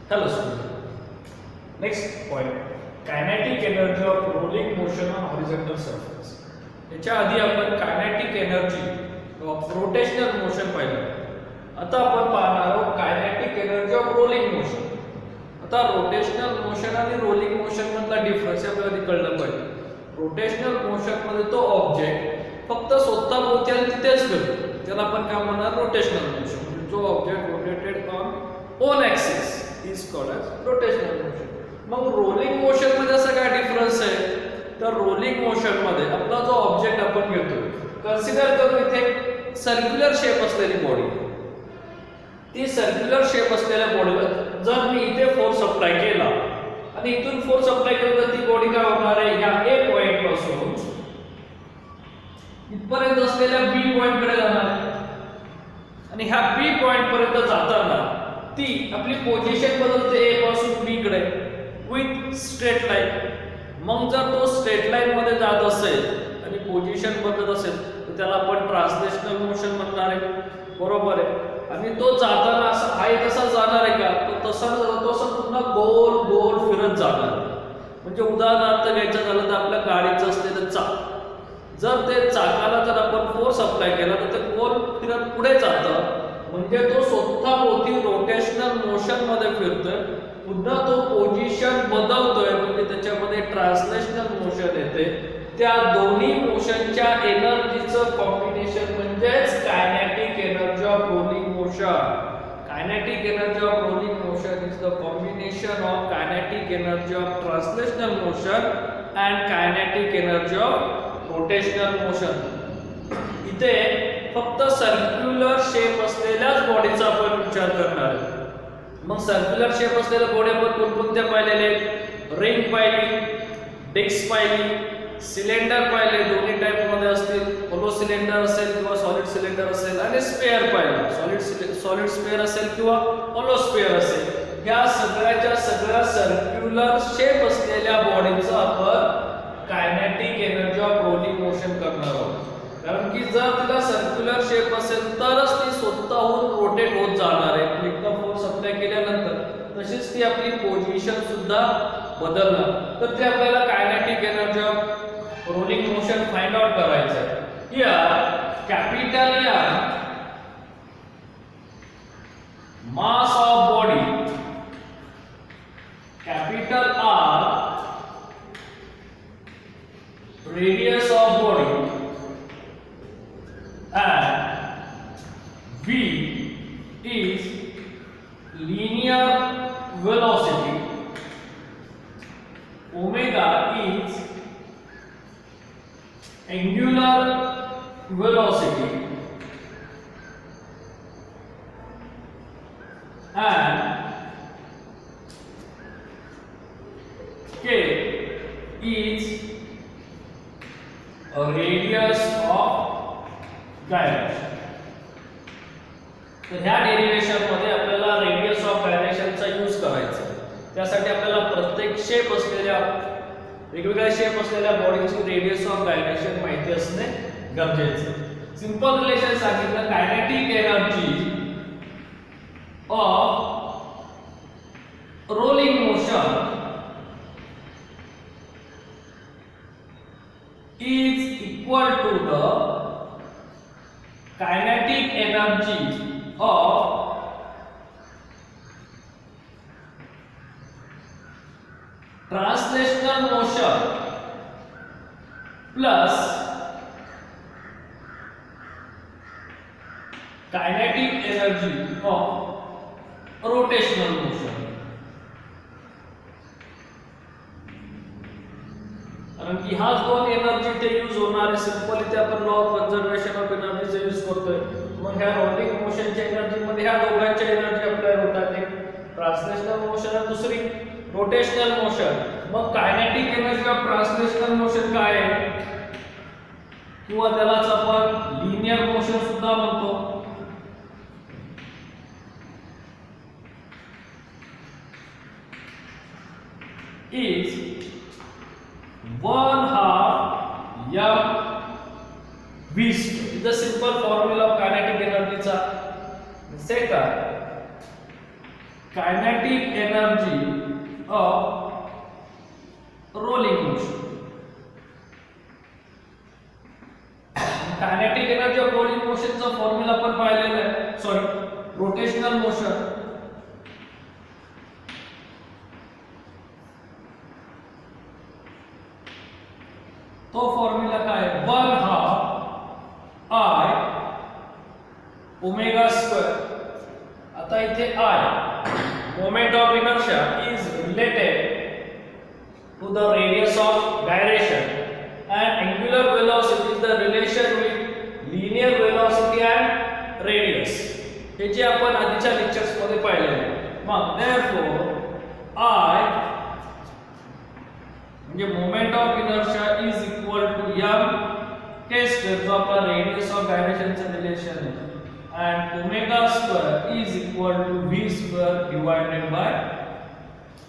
Hello student. Next point, kinetic energy of rolling motion on horizontal surface. याच्या आधी आपण kinetic energy of rotational motion पाहिलं. आता आपण पाहणार आहोत kinetic energy of rolling motion. आता rotational motion आणि rolling motion मधला डिफरन्स आपल्याला कळलं पाहिजे. rotational motion मध्ये तो ऑब्जेक्ट फक्त स्वतःभोवती आणि तिथेच फिरतो. त्याला आपण काय म्हणणार rotational motion. जो object rotated on on axis is called as rotational motion. मग रोलिंग मोशन मध्ये असा काय डिफरन्स आहे? तर रोलिंग मोशन मध्ये आपला जो ऑब्जेक्ट आपण घेतो, कन्सिडर करू इथे सर्क्युलर शेप असलेली बॉडी. ती सर्क्युलर शेप असलेल्या बॉडीवर जर मी इथे फोर्स अप्लाय केला आणि इथून फोर्स अप्लाय केला तर ती बॉडी काय होणार आहे? या ए पॉइंट पासून इथपर्यंत असलेल्या बी पॉइंट कडे जाणार आहे आणि ह्या बी पॉइंट पर्यंत जाताना ती आपली पोझिशन बदलते ए पासून बी कडे विथ स्ट्रेट लाईन. मग जर तो स्ट्रेट लाईन मध्ये जात असेल आणि पोझिशन बदलत असेल तर त्याला आपण ट्रान्सलेशनल मोशन म्हणणार आहे. बरोबर आहे. आणि तो जाताना असा आहे तसा जाणार आहे का? तो तसा जातो असं पुन्हा गोल गोल फिरत जाणार. म्हणजे उदाहरणार्थ घ्यायचं झालं तर आपल्या गाडीचं असलेलं चाक, जर ते चाकाला जर आपण फोर्स अप्लाय केला तर ते गोल फिरत पुढे जातं. म्हणजे तो स्वतःभोवती रोटेशनल मोशन मध्ये फिरतोय. पुन्हा तो पोझिशन बदलतोय म्हणजे त्याच्यामध्ये ट्रान्सलेशनल मोशन येते. त्या दोन्ही मोशनच्या एनर्जीचं कॉम्बिनेशन म्हणजेच kinetic energy of rolling motion. Kinetic energy of rolling motion is the combination of kinetic energy of translational motion and kinetic energy of rotational motion. इथे फक्त सर्क्युलर शेप असलेल्याच बॉडीचा आपण विचार करणार आहे. मग सर्क्युलर शेप असलेल्या बॉडी आपण कोणकोणत्या पाहिलेले आहेत? रिंग पाहिली, डिस्क पाहिली, सिलेंडर पाहिले, दोन्ही टाइप मध्ये असतील. होलो सिलेंडर असेल किंवा सॉलिड सिलेंडर असेल, आणि स्फेअर पाहिला, सॉलिड स्फेअर असेल किंवा होलो स्फेअर असेल. ह्या सगळ्याच्या सगळ्या सर्क्युलर शेप असलेल्या बॉडीचं आपण kinetic energy of rolling motion करणार आहोत. कारण की जर तिला सर्क्युलर शेप असेल तरच ती स्वतःहून रोटेट होत जाणार आहे. एकदा फोर्स अप्लाय केल्यानंतर तशीच ती आपली पोझिशन सुद्धा बदलणार. तर ते आपल्याला kinetic energy of rolling motion find out करायचं आहे. Here capital M mass of body, capital R radius of body and v is linear velocity, omega is angular velocity, and k is a radius of gyration. तर ह्या derivation मध्ये आपल्याला radius of गायरेशनचा use करायचा. त्यासाठी आपल्याला प्रत्येक shape असलेल्या वेगवेगळ्या शेप असलेल्या बॉडीची रेडियस ऑफ गायरेशन माहिती असणे गरजेचे. सिंपल रिलेशन सांगितलं, kinetic energy of rolling motion is equal to the kinetic energy of translational motion plus kinetic energy of rotational motion. कारण की हा दोन एनर्जी ते यूज होणार आहे. सिंपल इथे आपण लॉ ऑफ कन्झर्वेशन ऑफ एनर्जीचा यूज करतोय. मग ह्या रोलिंग मोशनच्या एनर्जी मध्ये ह्या दोघांच्या एनर्जी अप्लाय होतात. एक ट्रान्सलेशनल मोशन आणि दुसरी रोटेशनल मोशन. मग kinetic energy of translational motion काय आहे? किंवा त्यालाच आपण लिनियर मोशन सुद्धा म्हणतो. Is 1/2 v square. Is the simple formula of kinetic energy चा. Second, kinetic energy of rolling motion. Kinetic energy of rolling मोशनचा फॉर्म्युला आपण पाहिलेला आहे. Sorry, rotational motion. तो फॉर्म्युला काय आहे? 1/2 I ओमेगा स्क्वेअर. आता इथे I moment of inertia is related to the radius of gyration and angular velocity is the relation with linear velocity and radius. हे जे आपण आधीच्या लेक्चर्स मध्ये पाहिले आहे. मग therefore I म्हणजे moment of inertia is equal to m k square, जो आपला रेडियस ऑफ gyrationचं रिलेशन आहे, and omega square is equal to v square divided by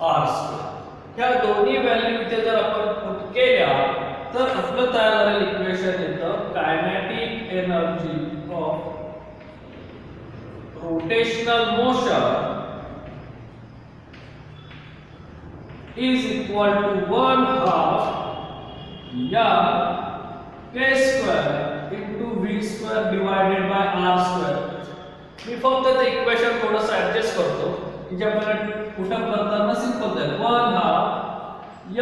r square. ह्या दोन्ही व्हॅल्यू इथे जर आपण पुट केल्या तर आपलं तयार झालेलं इक्वेशन येतं kinetic energy of rotational motion is equal to 1/2 m k square into v square divided by r square. मी फक्त ते इक्वेशन थोडंसं ऍडजस्ट करतो की जे आपल्याला पुटअप करताना सिंपल जाईल. 1/2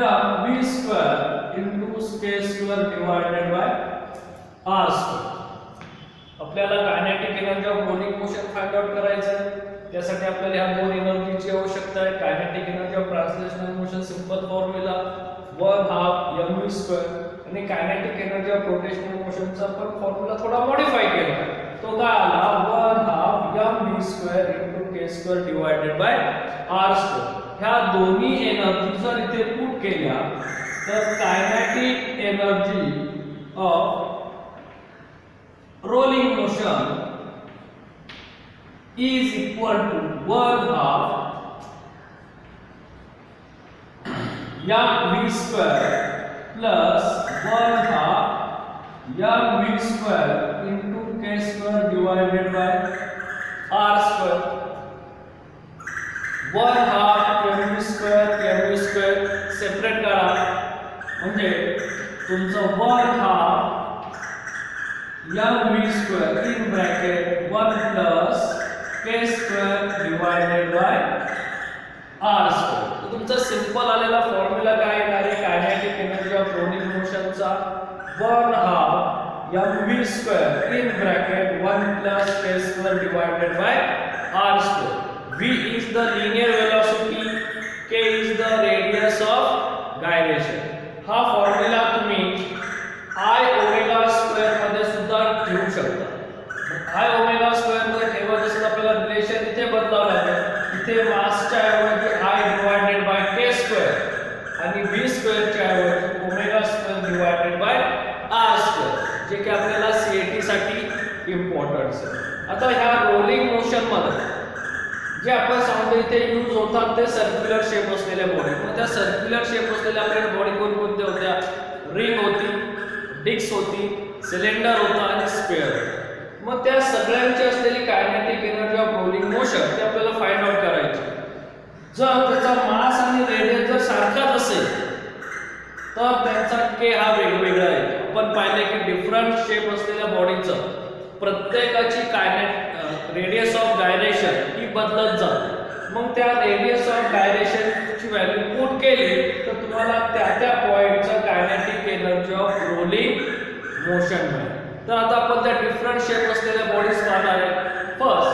m v square into k square divided by r square. आपल्याला kinetic energy of rolling motion find out करायचं आहे. त्यासाठी आपल्याला ह्या दोन एनर्जीची आवश्यकता आहे. Kinetic energy of translational motion simple formula 1/2 mv square, आणि कायनेटिक एनर्जी ऑफ रोटेशनल मोशनचा पण फॉर्म्युला थोडा मॉडिफाय केला. तो काय आला? 1/2 mv square into k square divided by r square. ह्या दोन्ही एनर्जी जर इथे पुट केल्या तर kinetic energy of rolling motion is equal to 1/2 mv square plus 1/2 mv square into k square divided by r square. 1/2 mv square separate करा म्हणजे तुमचं 1/2 mv square in bracket 1 plus k square divided by r square. तो तुमचा simple आलेला formula काय येणार आहे? Kinetic energy of rolling मोशनचा 1/2 mv square in bracket 1 plus k square divided by r square. v is the linear velocity, k is the radius of gyration. हा formula तुम्ही I omega square मध्ये सुद्धा घेऊ शकता. I ओमेगा स्क्वेअर मध्ये ठेवत असेल आपल्याला रिलेशन इथे बदलावं लागेल. इथे मासच्या ऐवजी I divided by k square आणि v स्क्वेअर च्या ऐवजी omega square divided by r square, जे की आपल्याला CAT साठी इम्पॉर्टंट आहे. आता ह्या रोलिंग मोशन मध्ये जे आपण सांगतो इथे यूज होतात ते सर्क्युलर शेप असलेल्या बॉडी. मग त्या सर्क्युलर शेप असलेल्या आपल्या बॉडी कोणकोणत्या होत्या? रिंग होती, डिस्क होती, सिलेंडर होता आणि स्फिअर. मग त्या सगळ्यांची असलेली kinetic energy of rolling motion ते आपल्याला फाइंड आउट करायची. जर त्याचा मास आणि रेडियस जर सारखाच असेल तर त्यांचा k हा वेगवेगळा आहे. आपण पाहिले की डिफरंट शेप असलेल्या बॉडीचं प्रत्येकाची रेडियस ऑफ गायरेशन ही बदलत जाते. मग त्या रेडियस ऑफ गायरेशनची व्हॅल्यू पुट केली तर तुम्हाला त्या पॉइंटचं kinetic energy of rolling motion मिळेल. तर आता आपण त्या डिफरंट शेप असलेल्या बॉडीज पाहणार आहे. फर्स्ट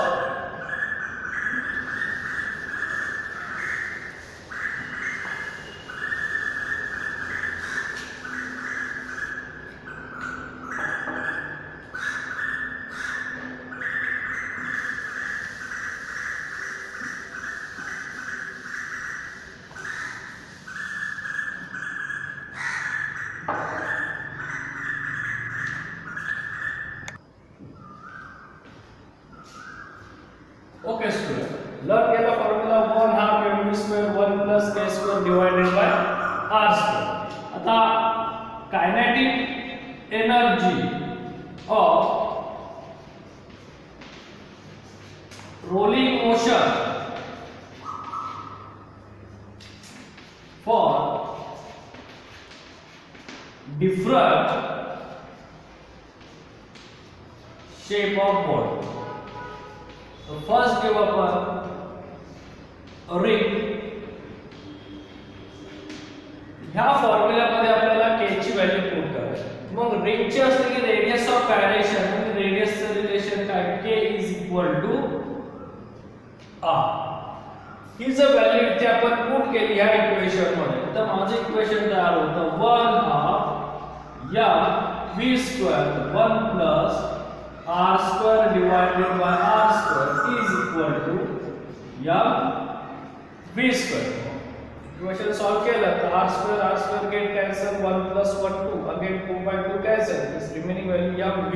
ओके स्टूडेंट, लर्न केला formula 1/2 mv square 1 plus k square divided by r square. आता kinetic energy of rolling motion shape of body. So first give आपण a ring. ह्या फॉर्म्युल्यामध्ये आपल्याला k ची value put करायची. मग रिंगची असलेली रेडियस ऑफ गायरेशन आणि रेडियसचं रिलेशन काय k is equal to r. ही जर व्हॅल्यू इथे आपण पुट केली ह्या इक्वेशन मध्ये तर माझं इक्वेशन तयार होतं 1/2 m v square 1 plus r square divided by r square is equal to m v square. Equation solve केलं तर r square get cancel 1 plus 1 2 again 2 by 2 cancel this remaining value m v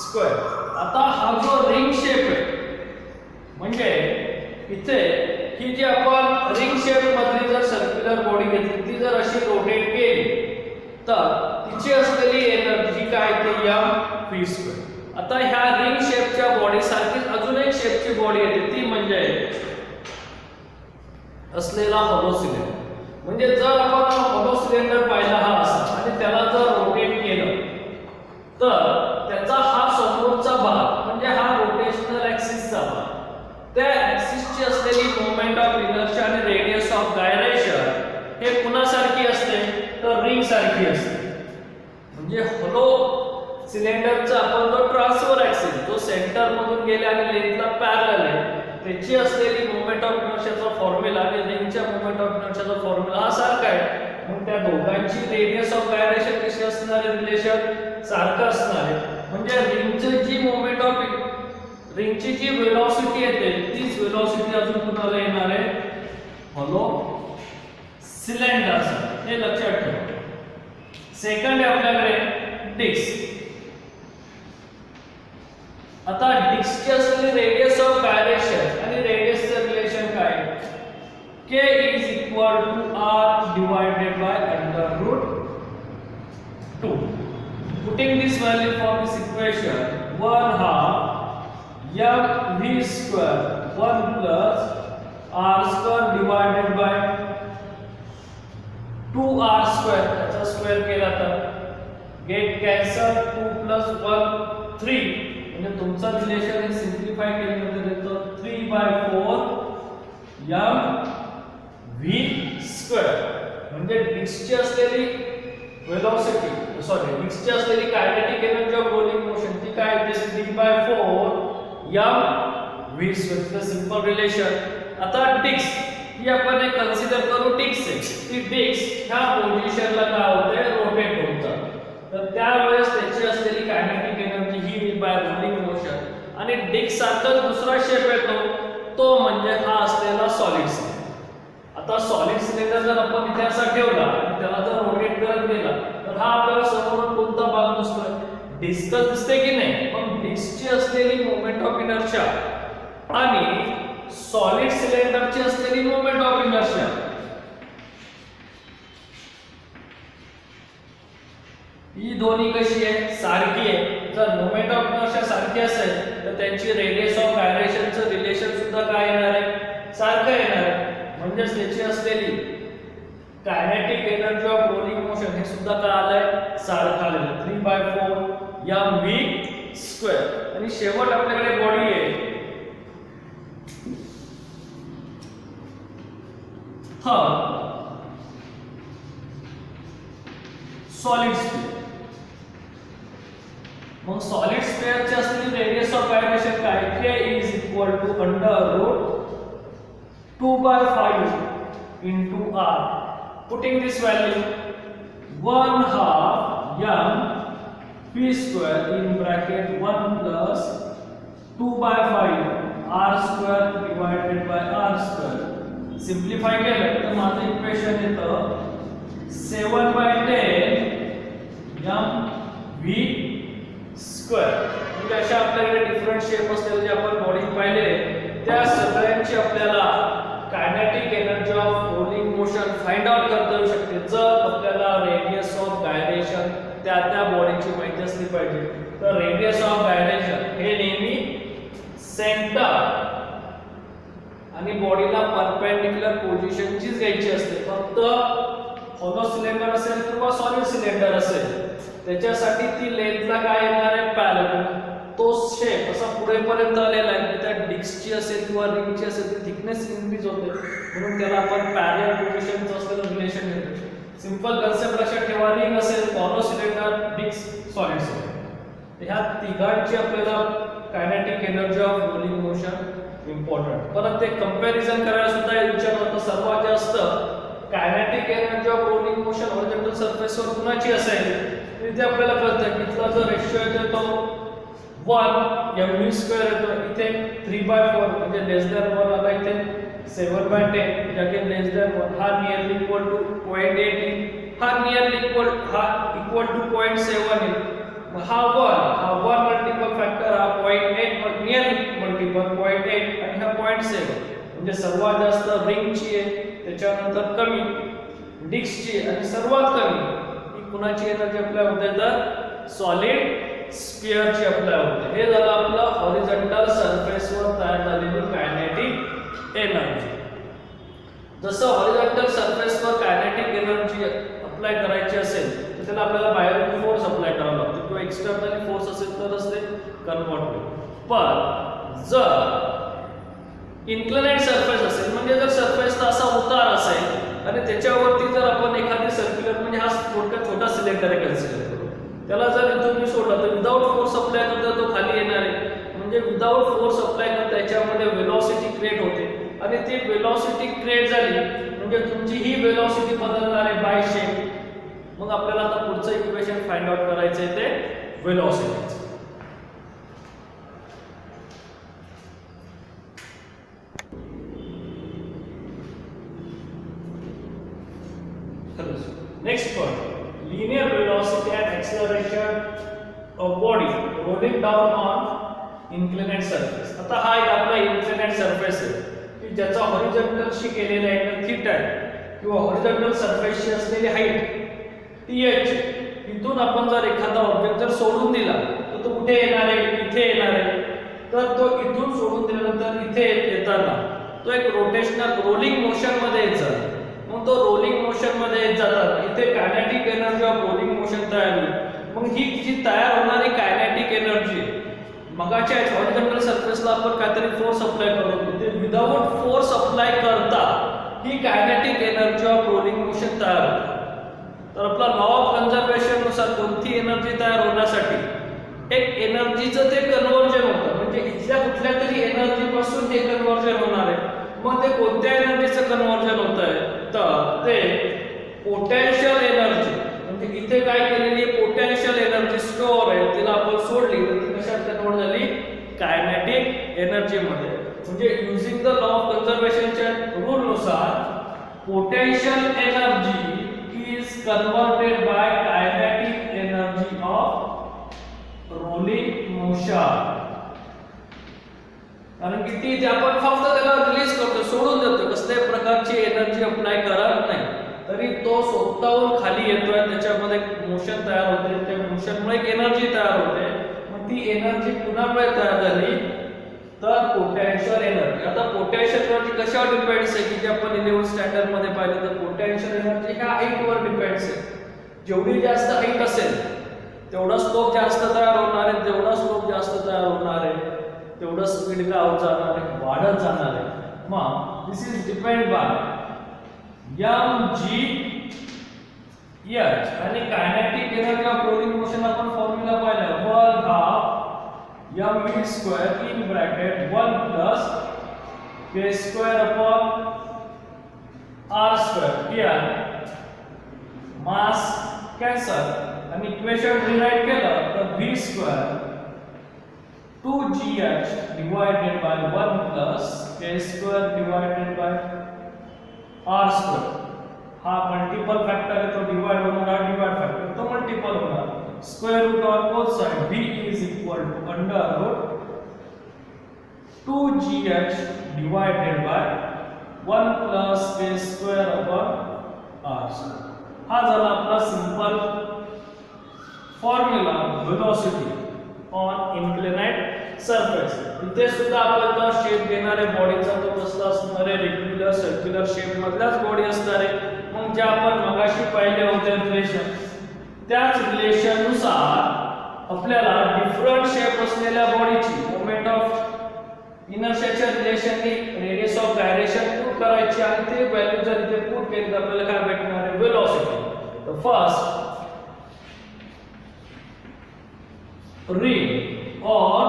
square. आता हा जो ring shape आहे म्हणजे इथे ही जी आपण ring shape मधली जर सर्क्युलर बॉडी घेतली ती जर अशी रोटेट केली तर तिची असलेली एनर्जी काय ते m v square. आता ह्या रिंग शेपच्या बॉडी सारखीच अजून एक शेपची बॉडी येते ती म्हणजे असलेला हॉलो सिलेंडर. म्हणजे जर आपण हॉलो सिलेंडर पाहिला हा असा आणि त्याला जर रोटेट केलं तर त्याचा हा समोरचा भाग म्हणजे हा रोटेशनल ॲक्सिसचा भाग त्या ॲक्सिसची असलेली मोमेंट ऑफ इनर्शिया आणि रेडियस ऑफ गायरेशन हे कुणासारखी असते तर रिंग सारखी असते. म्हणजे हॉलो सिलेंडरचा आपण जो ट्रान्सफर ॲक्सिस जो सेंटर मधून गेले आणि लेंथला पॅरलल आहे त्याची असलेली मोमेंट ऑफ इनर्शियाचा फॉर्म्युला आणि रिंगच्या मोमेंट ऑफ इनर्शियाचा फॉर्म्युला हा सारखा आहे. मग त्या दोघांची रेडियस ऑफ गायरेशन कशी असणार आहे रिलेशन सारखं असणार आहे. म्हणजे रिंगची जी वेलोसिटी येते तीच वेलोसिटी अजून कुणाला येणार आहे हॉलो सिलेंडर. हे लक्षात ठेवा. सेकंड आहे आपल्याकडे डिस्क. आता डिस्कची असलेली रेडियस ऑफ गायरेशन आणि रेडियसचं रिलेशन काय k is equal to r divided by √2. Putting this value for this equation 1/2 m v square 1 plus r square divided by 2r square त्याचा स्क्वेअर केला तर गेट कॅन्सल 2 plus 1 3 म्हणजे तुमचा relation हे simplify केल्यानंतर येतो 3/4 m v square. म्हणजे डिस्कची असलेली डिस्कची असलेली kinetic energy of rolling motion ती काय येते 3/4 m v square. The simple relation. आता डिस्क ही आपण एक कन्सिडर करू डिस्क आहे. ती डिस्क ह्या पोझिशनला काय होते रोटेट होतं तर त्यावेळेस त्याची असलेली कायनेटिक एनर्जी ही बाय रोलिंग मोशन आणि डिस्क सारखाच दुसरा शेप येतो तो म्हणजे हा असलेला सॉलिड सिलेंडर. आता सॉलिड सिलेंडर जर आपण इथे असा ठेवला आणि त्याला जर रोटेट करत गेला तर हा आपल्याला समोरून कोणता भाग दिसतोय डिस्कच दिसते की नाही. पण डिस्कची असलेली मोमेंट ऑफ इनर्शिया आणि सॉलिड सिलेंडरची असलेली मोमेंट ऑफ इनर्शिया ही दोन्ही कशी आहे सारखी आहे. जर मोमेंट ऑफ इनर्शिया सारखी असेल तर त्यांची रेडियस ऑफ गायरेशनचं रिलेशन सुद्धा काय येणार आहे सारखं येणार आहे. म्हणजे त्याची असलेली kinetic energy of rolling motion हे सुद्धा काय आलंय सारखं आलेलं 3/4 m v square. आणि शेवट आपल्याकडे बॉडी आहे सॉलिड स्फियर. मग सॉलिड स्फियरची असलेली रेडियस ऑफ गायरेशन काय k is equal to √2/5 into r. Putting this value 1/2 m v square in bracket 1 plus 2/5 r square divided by r square. Simplify केलं तर माझं इक्वेशन येतं 7/10 m v square. म्हणजे अशा आपल्याकडे डिफरंट शेप असलेले जे आपण बॉडी पाहिले त्या सगळ्यांची आपल्याला kinetic energy of rolling motion find out करता येऊ शकते जर आपल्याला रेडियस ऑफ गायरेशन त्या बॉडीची माहिती असली पाहिजे. तर रेडियस ऑफ गायरेशन हे नेहमी सेंटर आणि बॉडीला परपेंडिक्युलर पोझिशनचीच घ्यायची असते. फक्त हॉलो सिलेंडर असेल किंवा सॉलिड सिलेंडर असेल त्याच्यासाठी ती लेंथला काय येणार आहे पॅरलल तो शेप असा पुढेपर्यंत आलेला आहे, त्या डिस्कची असेल किंवा रिंगची असेल ती थिकनेस इन्क्रीज होते, म्हणून त्याला आपण पॅरलल पोझिशनचं असलेलं रिलेशन घेतो. सिंपल कन्सेप्ट लक्षात ठेवा, रिंग असेल, corner cylinder, disk, solid cylinder, ह्या तिघांची आपल्याला kinetic energy of rolling motion important. परत ते कंपॅरिझन करायला सुद्धा विचार होता, सर्वात जास्त kinetic energy of rolling motion horizontal सरफेसवर कुणाची असेल, इथे आपल्याला कळतं की इथला जो रेशिओ येतो तो 1 mv स्क्वेअर येतो, इथे 3/4 म्हणजे लेस दॅन 1 आला, इथे 7/10 जागे लेस दॅन 1, हा नियरली इक्वल टू 0.8, हा नियरली इक्वल टू 0.7 येईल. मग हा 1 मल्टिपल फॅक्टर, हा 0.8 नियरली मल्टिपल 0.8 आणि हा 0.7, म्हणजे सर्वात जास्त रिंगची आहे, त्याच्यानंतर कमी डिस्कची आणि सर्वात कमी ही कुणाची एनर्जी अप्लाय होते तर सॉलिड स्फिअरची अप्लाय होते. हे झालं आपलं हॉरिझॉन्टल सरफेसवर तयार झालेली कायनेटिक एनर्जी. जसं हॉरिझॉन्टल सरफेसवर कायनेटिक एनर्जी अप्लाय करायची असेल तर त्याला आपल्याला बाहेरून फोर्स अप्लाय करावा लागतो किंवा एक्सटर्नली फोर्स असेल तरच ते कन्वर्ट होईल. पण जर इन्क्लाइन्ड सरफेस असेल, म्हणजे जर सरफेसचा असा उतार असेल आणि त्याच्यावरती जर आपण एखादी सर्क्युलर, म्हणजे हा छोटा सिलेंडर आहे कन्सिडर करू, त्याला जर इथून मी सोडला तर विदाउट फोर्स अप्लाय करता तो खाली येणार आहे, म्हणजे विदाउट फोर्स अप्लाय करता त्याच्यामध्ये वेलोसिटी क्रिएट होते आणि ती वेलोसिटी क्रिएट झाली म्हणजे तुमची ही वेलोसिटी बदलणार आहे बाय शेप. मग आपल्याला आता पुढचं इक्वेशन फाइंड आउट करायचं आहे ते वेलोसिटीचं. Next point, linear velocity and acceleration of body rolling down on inclined surface. आता हा एक आपला inclined surface आहे की ज्याचा हॉरिझॉन्टलशी केलेला अँगल थीटा आहे किंवा हॉरिझॉन्टल सरफेसची असलेली हाईट th. इथून आपण जर एखादा ऑब्जेक्ट जर सोडून दिला तर तो कुठे येणार आहे, इथे येणार आहे. तर तो इथून सोडून दिल्यानंतर इथे येताना तो एक रोटेशनल रोलिंग मोशन मध्ये यायचा. मग तो रोलिंग मोशन मध्ये येत जातात, इथे kinetic energy of rolling motion तयार होईल. मग ही जी तयार होणारी कायनेटिक एनर्जी मगाच्या हॉरिझॉन्टल सरफेसला आपण काहीतरी फोर्स अप्लाय करतो, ते विदाउट फोर्स अप्लाय करता ही kinetic energy of rolling motion तयार होते. तर आपला लॉ ऑफ कन्झर्वेशन नुसार कोणती एनर्जी तयार होण्यासाठी एक एनर्जीचं ते कन्व्हर्जन होतं, म्हणजे इथल्या कुठल्या तरी एनर्जी पासून ते कन्व्हर्जन होणार आहे. मग ते कोणत्या एनर्जीचं कन्व्हर्जन होत आहे तर ते पोटेन्शियल एनर्जी, म्हणजे इथे काय केलेली पोटेन्शियल एनर्जी स्टोअर आहे तिला आपण सोडली तर ती कशात कन्वर्ट झाली, कायनेटिक एनर्जी मध्ये. म्हणजे युजिंग द लॉ ऑफ कन्झर्वेशनच्या रूल नुसार potential energy is converted by kinetic energy of rolling motion. कारण की ती आपण फक्त त्याला रिलीज करतो, सोडून देतो, कसल्याही प्रकारची एनर्जी अप्लाय करत नाही, तरी तो स्वतःहून खाली येतोय, त्याच्यामध्ये मोशन तयार होते, त्या मोशनमुळे एक एनर्जी तयार होते. मग ती एनर्जी कुणामुळे तयार झाली तर पोटेन्शियल एनर्जी. आता पोटेन्शियल एनर्जी कशावर डिपेंड्स आहे की जे आपण 11th स्टँडर्ड मध्ये पाहिलं तर पोटेन्शियल एनर्जी ह्या हाईटवर डिपेंड्स आहे. जेवढी जास्त हाईट असेल तेवढा स्लोप जास्त तयार होणार आहे, जेवढा स्लोप जास्त तयार होणार आहे तेवढं स्पीड काय होत जाणार आहे, वाढत जाणार आहे. मग this is depend by mg h आणि kinetic energy of rolling motion आपण फॉर्म्युला पाहिला 1/2 mv square in bracket 1 plus k square upon r square. Here mass cancel आणि इक्वेशन डिराइव केलं तर v square 2gh divided by 1 plus k square divided by r square. हा multiple factor आहे, तो divide होणार, हा divide factor तो multiple होणार. Square root on both side v is equal to under root 2gh divided by 1 plus k square upon r square. हा झाला आपला simple formula velocity on inclined surface. इथे सुद्धा आपल्याला शेप देणारे बॉडीचा तो कसला असणार आहे, रेग्युलर सर्क्युलर शेप मधलाच बॉडी असणार आहे. मग जे आपण मगाशी पाहिले होते रिलेशन, त्याच रिलेशन नुसार आपल्याला डिफरंट शेप असलेल्या बॉडीची मोमेंट ऑफ इनर्शियाच्या रिलेशननी रेडियस ऑफ गायरेशन पुट करायची आणि ते व्हॅल्यू जर इथे पुट केली तर आपल्याला काय भेटणार आहे वेलोसिटी. तर फर्स्ट रिंग और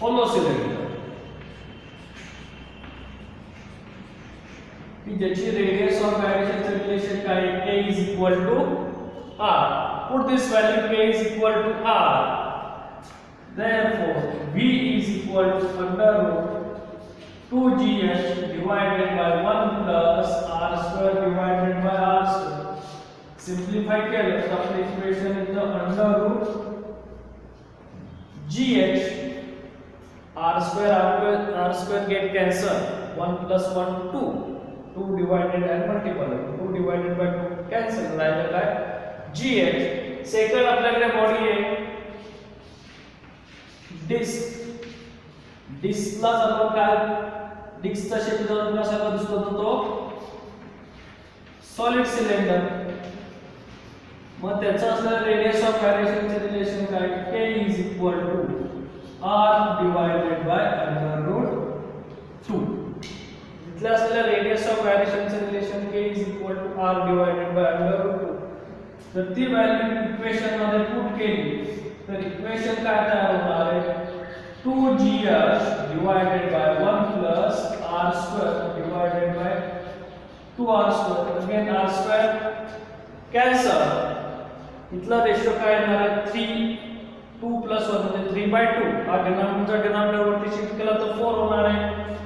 hollow cylinder की ज्याची रेडियस ऑफ गायरेशनचे रिलेशन काय k is equal to r. put this value k is equal to r, therefore v is equal to under root 2gh divided by 1 plus r square divided by r square. simplify केलं तर आपलं equation येतं under root gh r square get cancel 1 plus 1 2 divided and multiple 2 divided by 2 cancel राहिलं काय gh. Second आपल्याकडे body आहे डिस्कला आपण काय डिस्कचा शेप जर आपल्याला कसा दिसतो तो सॉलिड सिलेंडर. मग त्याचा असलेला रेडियस ऑफ गायरेशनचे रिलेशन काय k is equal to r divided by under root 2. इथला असलेला रेडियस ऑफ गायरेशनचे relation k is equal to r divided by under root 2. तर ती व्हॅल्यू इक्वेशन मध्ये पुट केली तर इक्वेशन काय तयार होणार आहे 2gh divided by 1 plus r square divided by 2r square. again r square cancel. इथला रेशो काय येणार आहे 3 2 plus 1 म्हणजे 3/2. हा डिनॉमिनेटर वरती शिफ्ट केला तर 4 होणार आहे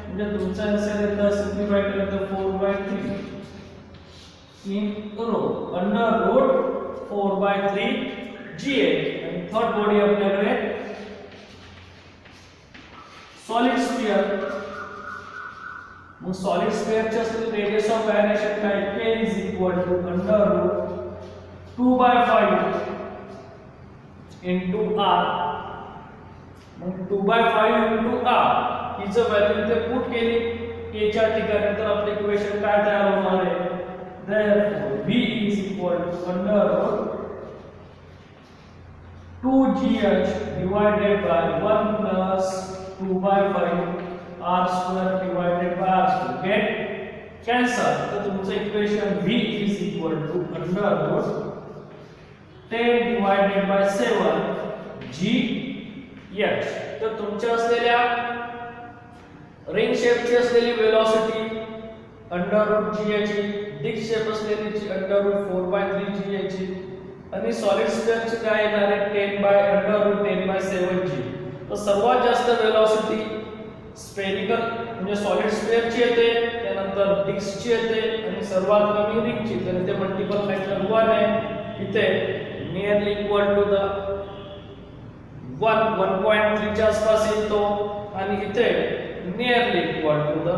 म्हणजे तुमचा आन्सर येतं सिम्प्लिफाय केलं तर 4/3 in रो अंडर रूट 4/3 gh. आणि थर्ड बॉडी आपल्याकडे सॉलिड स्फियर. मग सॉलिड स्फियरचे असलेले रेडियस ऑफ गायरेशन काय k is equal to under root 2/5 into r. मग 2/5 into r ही जर व्हॅल्यू इथे पुट केली k च्या ठिकाणी तर आपले इक्वेशन काय तयार होणार आहे therefore v is equal to under root 2gh divided by 1 plus 2/5 r square divided by r square. get cancel. तर तुमचं equation v is equal to under root 10 divided by 7 gh. तर तुमच्या असलेल्या रिंग शेपची असलेली वेलोसिटी अंडर रूट gh ची, disk shape असलेली under root 4/3 gh ची आणि सॉलिड स्फियरची काय येणार आहे 10/7 g. तर सर्वात जास्त वेलोसिटी स्फेरिकल म्हणजे सॉलिड स्फियरची येते, त्यानंतर डिस्कची येते आणि सर्वात कमी रिंगची. तर इथे मल्टिपल फॅक्टर 1 आहे, इथे नियरली इक्वल टू द 1.3 च्या आसपास येतो आणि इथे नियरली इक्वल टू द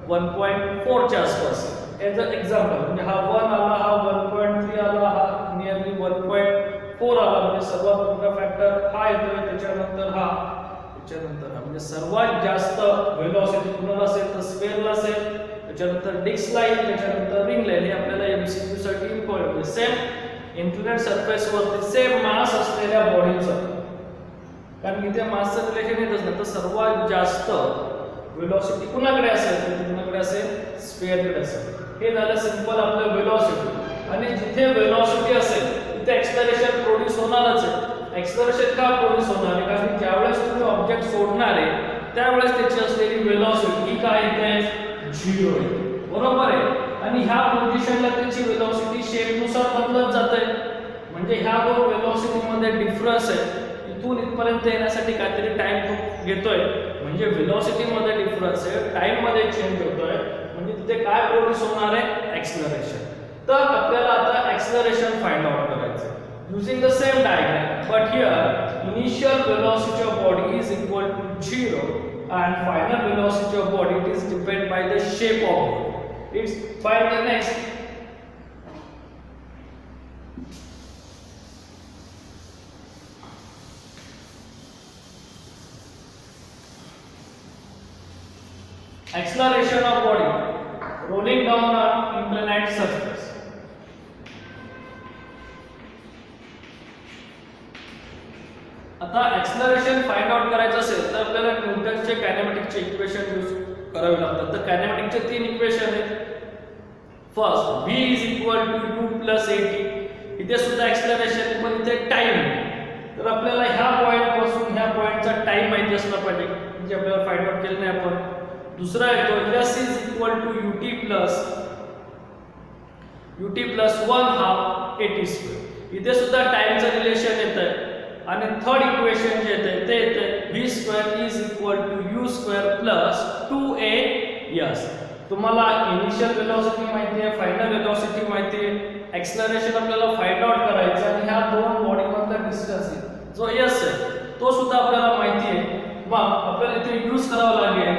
1.4 च्या आसपास. एज अ एक्झाम्पल म्हणजे हा 1 आला, हा 1.3 आला, हा नियरली 1.4 आला, म्हणजे सर्वात मोठा फॅक्टर हा येतोय, त्याच्यानंतर हा, त्याच्यानंतर हा. म्हणजे सर्वात जास्त वेलोसिटी कुणाला असेल तर स्फिअरला असेल, त्याच्यानंतर डिस्कला येईल, त्याच्यानंतर रिंगला येईल. हे आपल्याला एमसीक्यू साठी इम्पॉर्टंट आहे. सेम इन्क्लिनेट सरफेस वरती सेम मास असलेल्या बॉडीचं, कारण इथे मासचं रिलेशन येतच नाही, तर सर्वात जास्त वेलोसिटी कुणाकडे असेल तर कुणाकडे असेल स्फिअरकडे असेल. हे झालं सिंपल आपलं वेलोसिटी. आणि जिथे वेलोसिटी असेल तिथे एक्सेलरेशन प्रोड्यूस होणारच आहे. एक्सेलरेशन का प्रोड्यूस होणार आहे? कारण ज्यावेळेस तुम्ही ऑब्जेक्ट सोडणार आहे त्यावेळेस त्याची असलेली वेलोसिटी ही काय येते 0 आहे, बरोबर आहे. आणि ह्या पोझिशनला त्याची वेलोसिटी शेपनुसार बदलत जाते. म्हणजे ह्या दोन वेलोसिटी मध्ये डिफरन्स आहे, इथून इथपर्यंत येण्यासाठी काहीतरी टाइम घेतोय, म्हणजे वेलोसिटी मध्ये डिफरन्स आहे, टाइम मध्ये चेंज होतोय, म्हणजे तिथे काय प्रोड्यूस होणार आहे एक्सेलरेशन. तर आपल्याला आता एक्सेलरेशन फाइंड आउट करायचं using the same diagram, but here initial velocity of body is equal to 0 and final velocity of body it is depend by the shape of body. It's find the next. Acceleration of body rolling down an inclined surface. आता acceleration find out करायचं असेल तर आपल्याला न्यूटनचे कायनेमॅटिकचे equation use करावे लागतात. तर कायनेमॅटिकचे 3 equation आहेत. First v is equal to u plus at. इथे सुद्धा एक्सलरेशन पण इथे टाइम. तर आपल्याला ह्या पॉइंट पासून ह्या पॉइंटचा टाइम माहिती असला पाहिजे, म्हणजे आपल्याला फाइंड आउट केलं नाही आपण. दुसरा येतो s is equal to ut plus 1/2 at². इथे सुद्धा टाइमचं रिलेशन येतं. आणि थर्ड इक्वेशन जे येते ते येते v² is equal to u² plus 2as. तुम्हाला इनिशियल वेलोसिटी माहिती आहे, फायनल वेलोसिटी माहिती आहे, एक्सलरेशन आपल्याला फाइंड आउट करायचं आणि ह्या दोन बॉडी मधला डिस्टन्स आहे जो s आहे तो सुद्धा आपल्याला माहिती आहे. मग आपल्याला इथे यूज करावा लागेल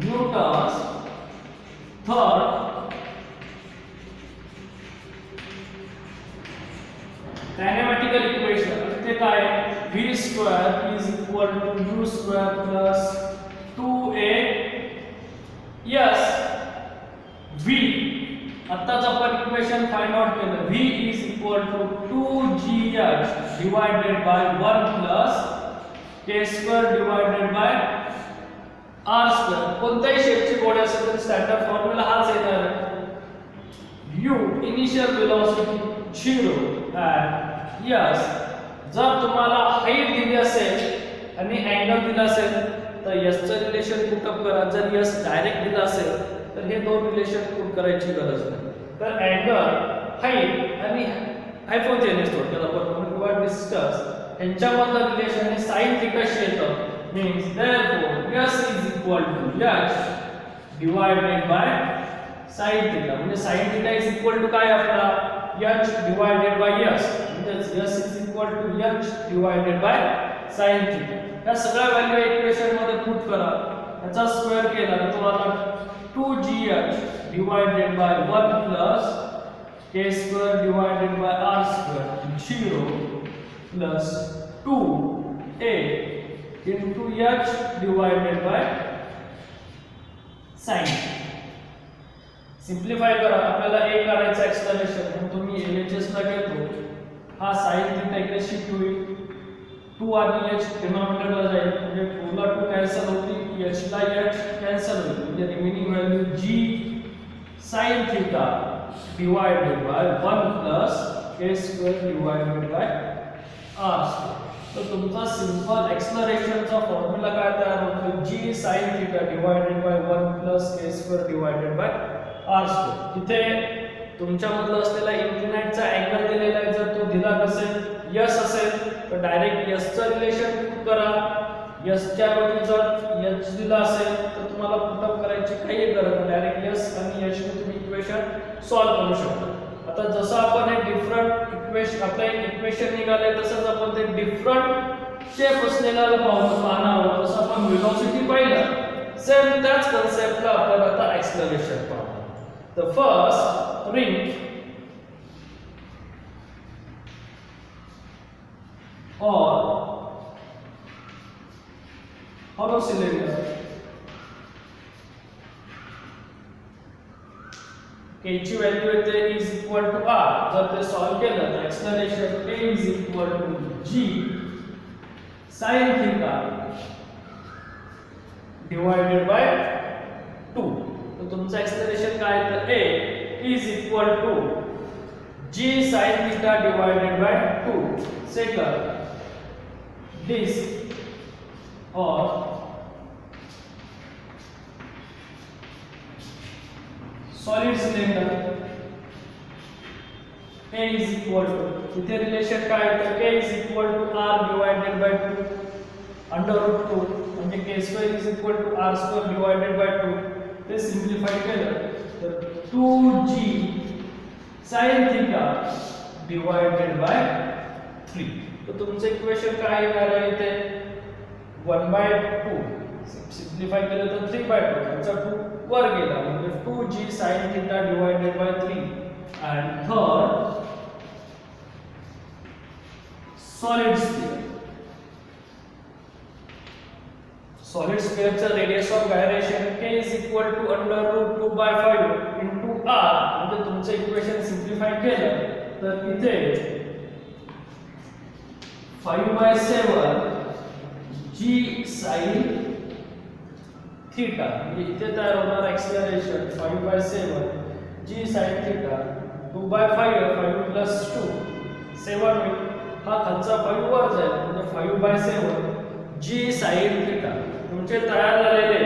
न्यूटन्स थर्ड कायनेमॅटिकल इक्वेशन. ते काय v² is equal to u² plus 2as. v आताच आपण इक्वेशन फाइंड आउट केलं. v is equal to 2gh divided by 1 plus k² divided by r². कोणत्याही शेपची बॉडी असेल तर स्टँडर्ड फॉर्म्युला हाच येणार आहे. u initial velocity 0 and s. जर तुम्हाला हाईट दिली असेल आणि अँगल दिला असेल तर s चं रिलेशन पुट अप करा. जर s डायरेक्ट दिला असेल तर हे दोन रिलेशन पुट करायची गरज नाही. तर अँगल, हाईट आणि हायपोथेनस थोडक्यात आपण म्हणू किंवा डिस्टन्स यांच्यामधलं रिलेशन हे sin थीटाशी येतं. Means therefore s is equal to h divided by sin theta. म्हणजे sin theta is equal to काय आपला h डिवाइडेड बाय s. म्हणजे s is equal to h divided by sin theta. या सगळ्या value equation मध्ये put करा. याचा square केला तर तुम्हाला 2gh divided by 1 plus k² divided by r² 0 plus 2a into h divided by sin. सिंप्लिफाय करा. आपल्याला a काढायचं एक्सलरेशन म्हणून तुम्ही LHS ला घेतो. हा sin थीटा इकडे शिफ्ट होईल. 2 आणि h डिनॉमिनेटरला जाईल म्हणजे 2 ला 2 कॅन्सल होतील, h ला h कॅन्सल होईल. म्हणजे remaining value g sin theta divided by 1 plus k² divided by r². तर तुमचा सिंपल एक्सलरेशनचा फॉर्म्युला काय तयार होतो g sin theta divided by 1 plus k² divided by r². इथे तुमच्या मधला असलेला इन्क्लिनाइटचा अँगल दिलेला आहे. जर तो दिला नसेल s असेल तर डायरेक्ट s चं रिलेशन पुट करा. s च्या ऐवजी जर h दिला असेल तर तुम्हाला पुट अप करायची काही गरज नाही. डायरेक्ट s आणि h ने तुम्ही इक्वेशन सॉल्व्ह करू शकता. आता जसं आपण हे डिफरंट इक्वेशन आपल्या इक्वेशन निघाले तसंच आपण ते डिफरंट शेप असलेला पाहणार. जसं आपण वेलोसिटी पाहिलं सेम त्याच कन्सेप्टला आपण आता एक्सलरेशन पाहणार. The first ring or hollow cylinder k ची व्हॅल्यू येते is equal to r. जर ते सॉल्व्ह केलं तर acceleration a is equal to g sin theta divided by 2. तो तुमचा एक्सलरेशन काय तर a is equal to g sin theta divided by 2. Second, disk or solid cylinder a is equal to, इथे relation काय तर k is equal to r divided by 2 under root 2 म्हणजे k² is equal to r² divided by 2. ते सिंप्लिफाय केलं तर 2g sin theta divided by 3. तर तुमचं equation काय येणार आहे इथे 1/2. सिंप्लिफाय केलं तर 3/2. त्याचा 2 वर गेला म्हणजे 2g sin theta divided by 3. and third solid sphere. Solid sphere चा radius of gyration k is equal to under root 2 by 5 into r. म्हणजे तुमचं इक्वेशन सिंप्लिफाय केलं तर इथे 5/7 g sin थीटा, म्हणजे इथे तयार होणार acceleration 5/7 g sin theta 2/5 5 plus 2 7 होईल. हा खालचा 5 वर जाईल म्हणजे 5/7 g sin थीटा. तुमचे तयार झालेले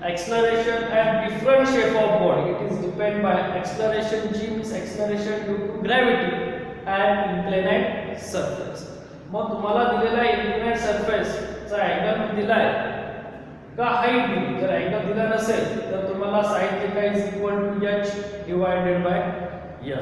acceleration at different shape of body, it is depend by acceleration g means acceleration due to gravity and inclined surface. मग तुम्हाला दिलेला inclined surface चा अँगल दिलाय का हाईट दिली, जर अँगल दिला नसेल तर तुम्हाला sin theta is equal to h divided by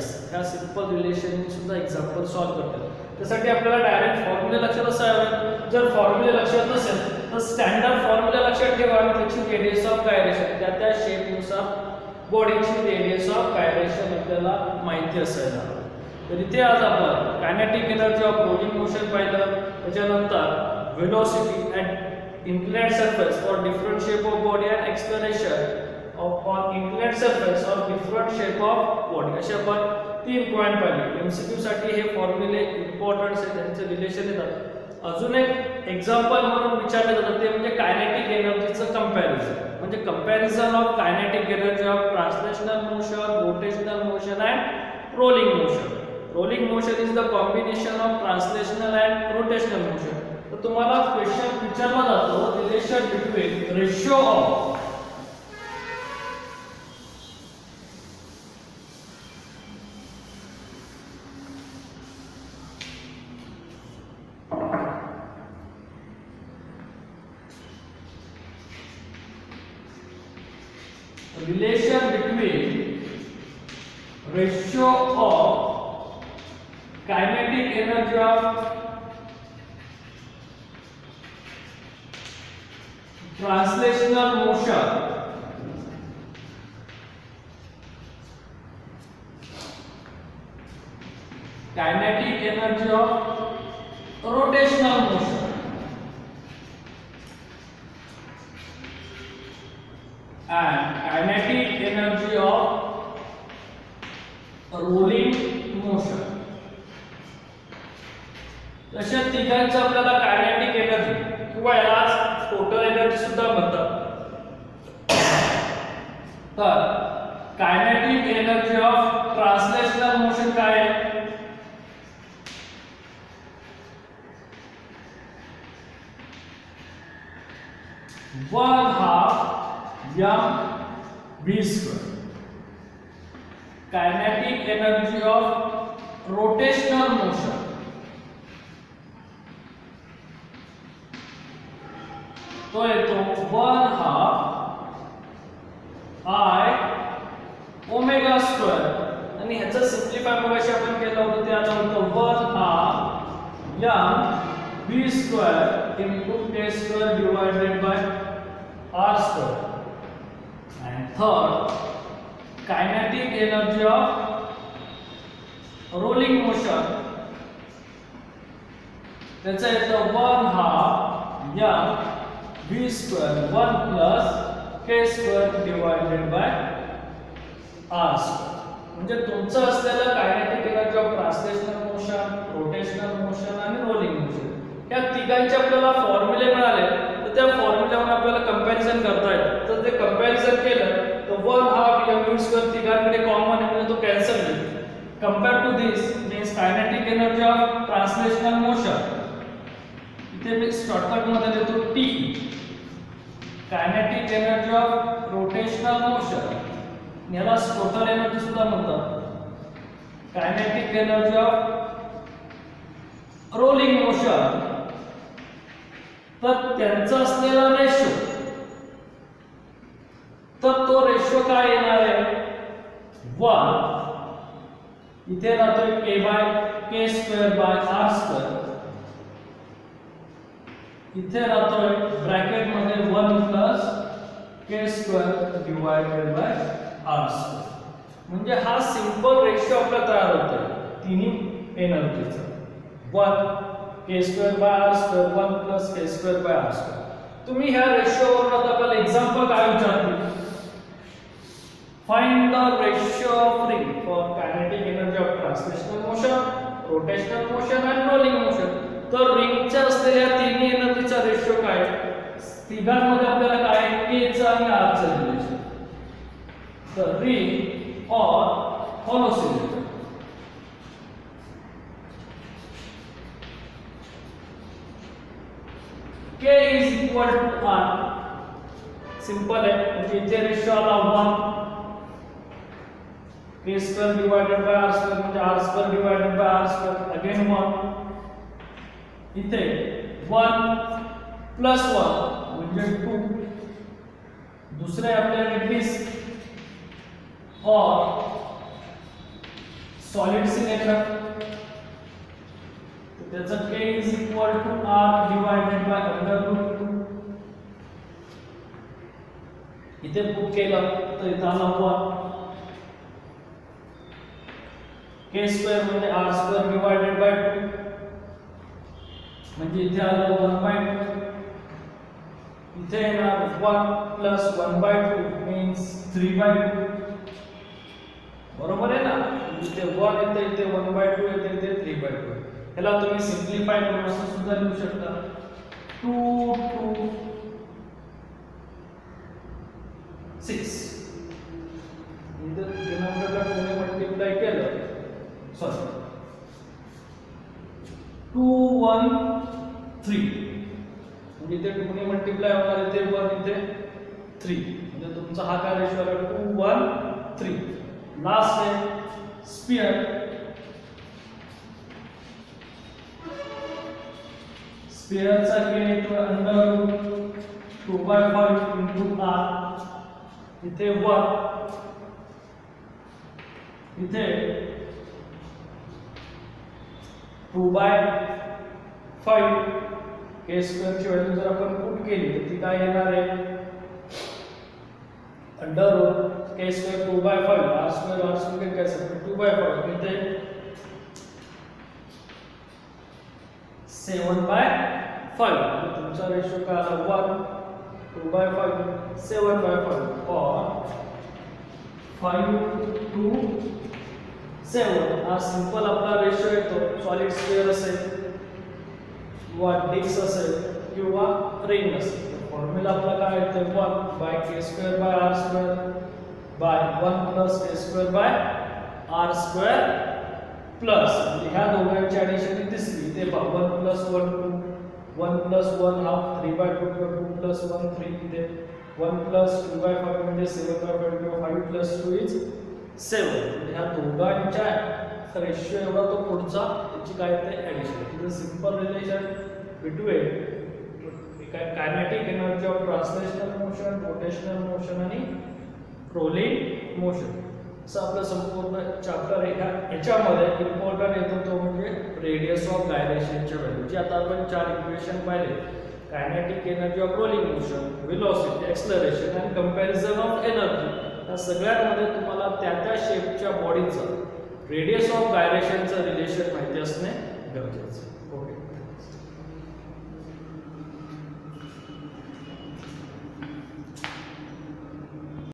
s. ह्या सिंपल रिलेशन सुद्धा एक्झाम्पल सॉल्व करतात. त्यासाठी आपल्याला डायरेक्ट फॉर्म्युला लक्षात असावे. जर फॉर्म्युला लक्षात नसेल तर स्टँडर्ड फॉर्म्युला लक्षात ठेवा आणि त्याची रेडियस ऑफ गायरेशन त्या शेपनुसार बॉडीची रेडियस ऑफ गायरेशन आपल्याला माहिती असायला हवी. तर इथे आज आपण kinetic energy of rolling motion पाहिलं. त्याच्यानंतर velocity at inclined surface for different shape of body and explanation on inclined surface or different shape of body असे आपण 3 पॉइंट पाहिले. एमसीक्यू साठी हे फॉर्म्युले इम्पॉर्टंट आहे, त्यांचे रिलेशन येतात. अजून एक एक्झाम्पल म्हणून विचारलं जातं ते म्हणजे कायनेटिक एनर्जीचं कंपॅरिझन. म्हणजे comparison of kinetic energy of translational motion, rotational motion and rolling motion. Rolling motion is the combination of translational and rotational motion. तर तुम्हाला क्वेश्चन विचारला जातो relation between ratio of relation between ratio of kinetic energy of translational motion kinetic energy of rotational motion and kinetic energy of rolling motion. अशा तिघांचं आपल्याला kinetic energy किंवा याला total energy सुद्धा म्हणतात. तर kinetic energy of translational motion काय आहे? One half v square. Kinetic energy of rotational motion तो येतो 1/2 I ओमेगा स्क्वेअर. आणि ह्याचं सिम्प्लिफाय मगाशी आपण केलं होतं ते आलं होतं 1/2 v square into k square divided by r square. And third, kinetic energy of rolling motion त्याचा येतं 1/2 v square 1 plus k square divided by r square. म्हणजे तुमचं असलेलं kinetic energy of translational motion, rotational motion आणि rolling motion या तिघांचे आपल्याला फॉर्म्युले मिळाले. तर त्या फॉर्म्युल्यावर आपल्याला कंपॅरिझन करता येतं. तर ते कंपॅरिझन केलं तर 1/2 v square तिघांकडे कॉमन आहे म्हणजे तो कॅन्सल होईल. Compare to this means kinetic energy of translational motion इथे मी शॉर्टकट मध्ये देतो t. Kinetic energy of rotational motion याला टोटल एनर्जी सुद्धा म्हणतात. Kinetic energy of rolling motion तर त्यांचा असलेला रेशो तर तो रेशो काय येणार आहे 1 इथे राहतोय k square by r square. इथे राहतोय ब्रॅकेट मध्ये 1 plus k square divided by r square. म्हणजे हा सिंपल रेशो आपला तयार होतोय तिन्ही एनर्जीचा 1 k square by r square 1 plus k square by r square. तुम्ही ह्या रेशो वरून आता आपल्याला एक्झाम्पल काय विचारतील find the ratio of ring for kinetic energy of translational motion, rotational motion and rolling motion. तर तिघांमध्ये आपल्याला काय के चं आणि आर चं रिलेशन. तर रिंग और hollow cylinder. K is equal to R. Simple आहे, म्हणजे इथे रेशो आला 1. K square divided by R square म्हणजे R square divided by R square again 1. इथे 1 plus 1 म्हणजे 2. दुसरे आपल्याला डिस्क और सॉलिड सिलेंडर. त्याचा K is equal to R divided by under root 2. इथे पुट केलं तर इथं आला 1. K स्क्वेअर म्हणजे R स्क्वेअर डिवाइडेड बाय 2 म्हणजे इथे आलं 1/2. इथे येणार 1 plus 1/2 means 3/2. बरोबर आहे ना. इथे 1 येते, इथे 1/2 येते, इथे 3/2. ह्याला तुम्ही सिम्प्लिफाय करून असं सुद्धा लिहू शकता. 2 2 6. इथे डिनॉमिनेटरला 2 ने मल्टिप्लाय केलं, सॉरी 2 1 3 म्हणजे इथे 2 ने मल्टिप्लाय होणार, इथे 1 इथे 3 म्हणजे तुमचा हा काय रेशो आला 2 1 3. लास्ट आहे स्फियर. स्फियरचा के येतो अंडर 2/5 इंटू आर. इथे 1 इथे 2/5. के स्क्वेअरची व्हॅल्यू जर आपण पुट केली तर ती काय येणार आहे अंडर रूट के स्क्वेअर 2/5 आर स्क्वेअर काय असेल 2/5 इथे 7/5. तुमचा रेशो काय आला 1 2/5 7/5 और 5 to 7. हा सिंपल आपला रेशो येतो. सॉलिड स्क्वेअर असेल किंवा डिस्क असेल किंवा रिंग असेल. फॉर्म्युला आपला काय येतो 1/k² by r² by 1 plus k² by r² plus म्हणजे ह्या दोघांची ऍडिशन ही तिसरी. इथे 1 plus 1 2 1 plus 1 half 3/2 किंवा 2 plus 1 3. इथे 1 plus 2/5 म्हणजे 7/5 किंवा 5 plus 2 is 7. म्हणजे ह्या दोघांच्या रेशिओ एवढा तो पुढचा त्याची काय येते addition. Is a simple relation between kinetic energy of translational motion, rotational motion आणि रोलिंग मोशन. असं आपलं संपूर्ण चॅप्टर आहे. ह्याच्यामध्ये इम्पॉर्टंट येतो तो म्हणजे रेडियस ऑफ गायरेशनच्या व्हॅल्यू, जी आता आपण 4 इक्वेशन पाहिले. Kinetic energy of rolling motion, velocity, acceleration आणि कंपॅरिझन ऑफ एनर्जी. या सगळ्यांमध्ये तुम्हाला त्या शेपच्या बॉडीचं रेडियस ऑफ गायरेशनचं रिलेशन माहिती असणे गरजेचं. ओके.